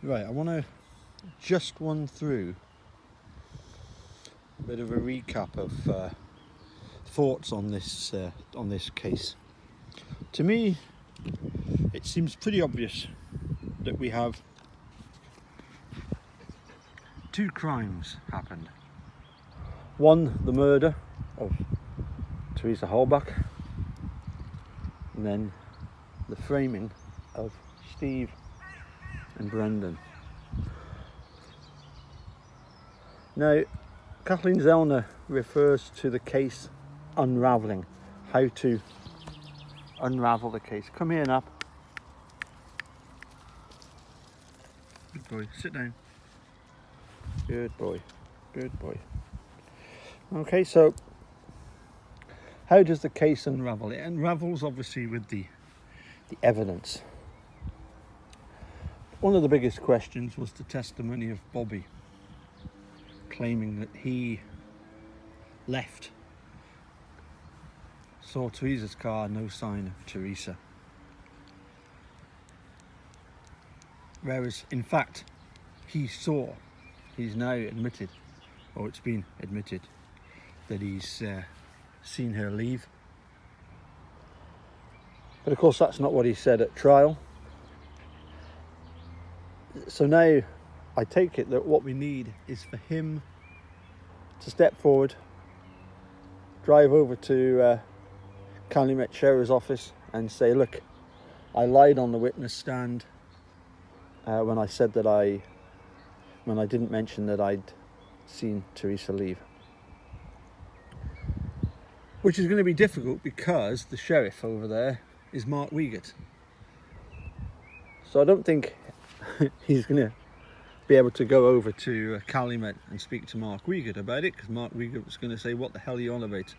Right, I want to just run through a bit of a recap of thoughts on this case. To me, it seems pretty obvious that we have two crimes happened. One, the murder of Teresa Holbach, and then the framing of Steve and Brendan. Now, Kathleen Zellner refers to the case unravelling, how to unravel the case. Come here, Nap. Good boy, sit down. Good boy, good boy. Okay, so how does the case unravel? It unravels obviously with the evidence. One of the biggest questions was the testimony of Bobby, claiming that he left, saw Teresa's car, no sign of Teresa. Whereas in fact he's now admitted, or it's been admitted, that he's seen her leave. But of course that's not what he said at trial. So now I take it that what we need is for him to step forward, drive over to Calumet Sheriff's office and say, look, I lied on the witness stand when I said that when I didn't mention that I'd seen Teresa leave. Which is going to be difficult because the sheriff over there is Mark Wiegert. So I don't think he's going to be able to go over to Calumet and speak to Mark Wiegert about it, because Mark Wiegert was going to say, what the hell are you on about?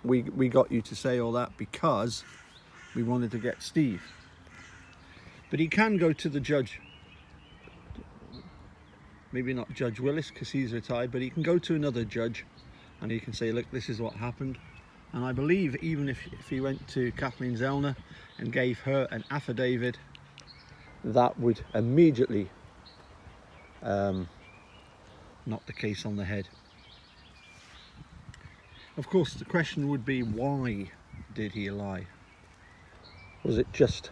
We got you to say all that because we wanted to get Steve. But he can go to the judge. Maybe not Judge Willis because he's retired, but he can go to another judge and he can say, look, this is what happened. And I believe even if he went to Kathleen Zellner and gave her an affidavit, that would immediately knock the case on the head. Of course, the question would be, why did he lie? Was it just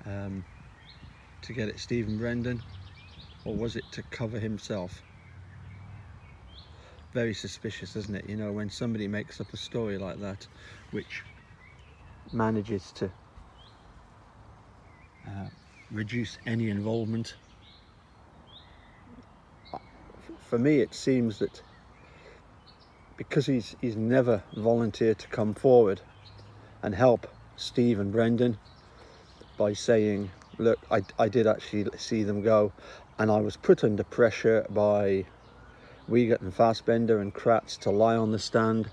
to get at Steve and Brendan, or was it to cover himself? Very suspicious, isn't it? You know, when somebody makes up a story like that, which manages to reduce any involvement. For me, it seems that because he's never volunteered to come forward and help Steve and Brendan by saying, look, I did actually see them go, and I was put under pressure by Wiegert and Fassbender and Kratz to lie on the stand,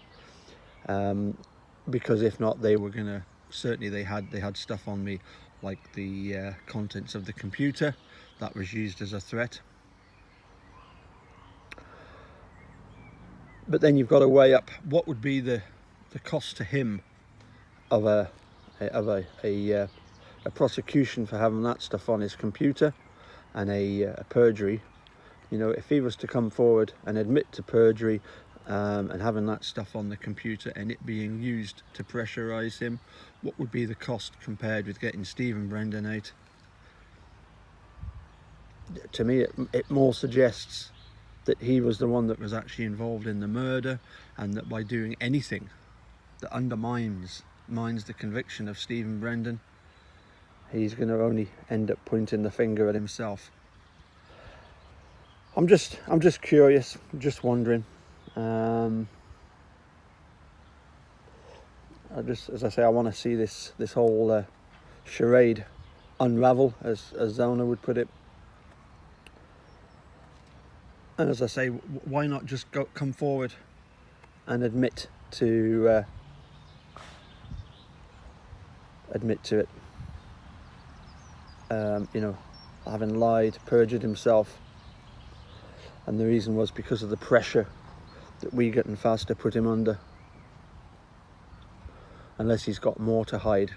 because if not, they were gonna, certainly they had stuff on me, like the contents of the computer that was used as a threat. But then you've got to weigh up what would be the cost to him of a prosecution for having that stuff on his computer, and a perjury. You know, if he was to come forward and admit to perjury and having that stuff on the computer and it being used to pressurise him, what would be the cost compared with getting Steve and Brendan out? To me, it more suggests that he was the one that was actually involved in the murder, and that by doing anything that undermines the conviction of Steve and Brendan, he's going to only end up pointing the finger at himself. I'm just curious, just wondering. As I say, I want to see this whole charade unravel, as Zellner would put it. And as I say, why not just come forward and admit to it? You know, having lied, perjured himself, and the reason was because of the pressure that Wiegert and Faster put him under. Unless he's got more to hide.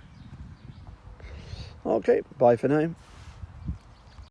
Okay, bye for now.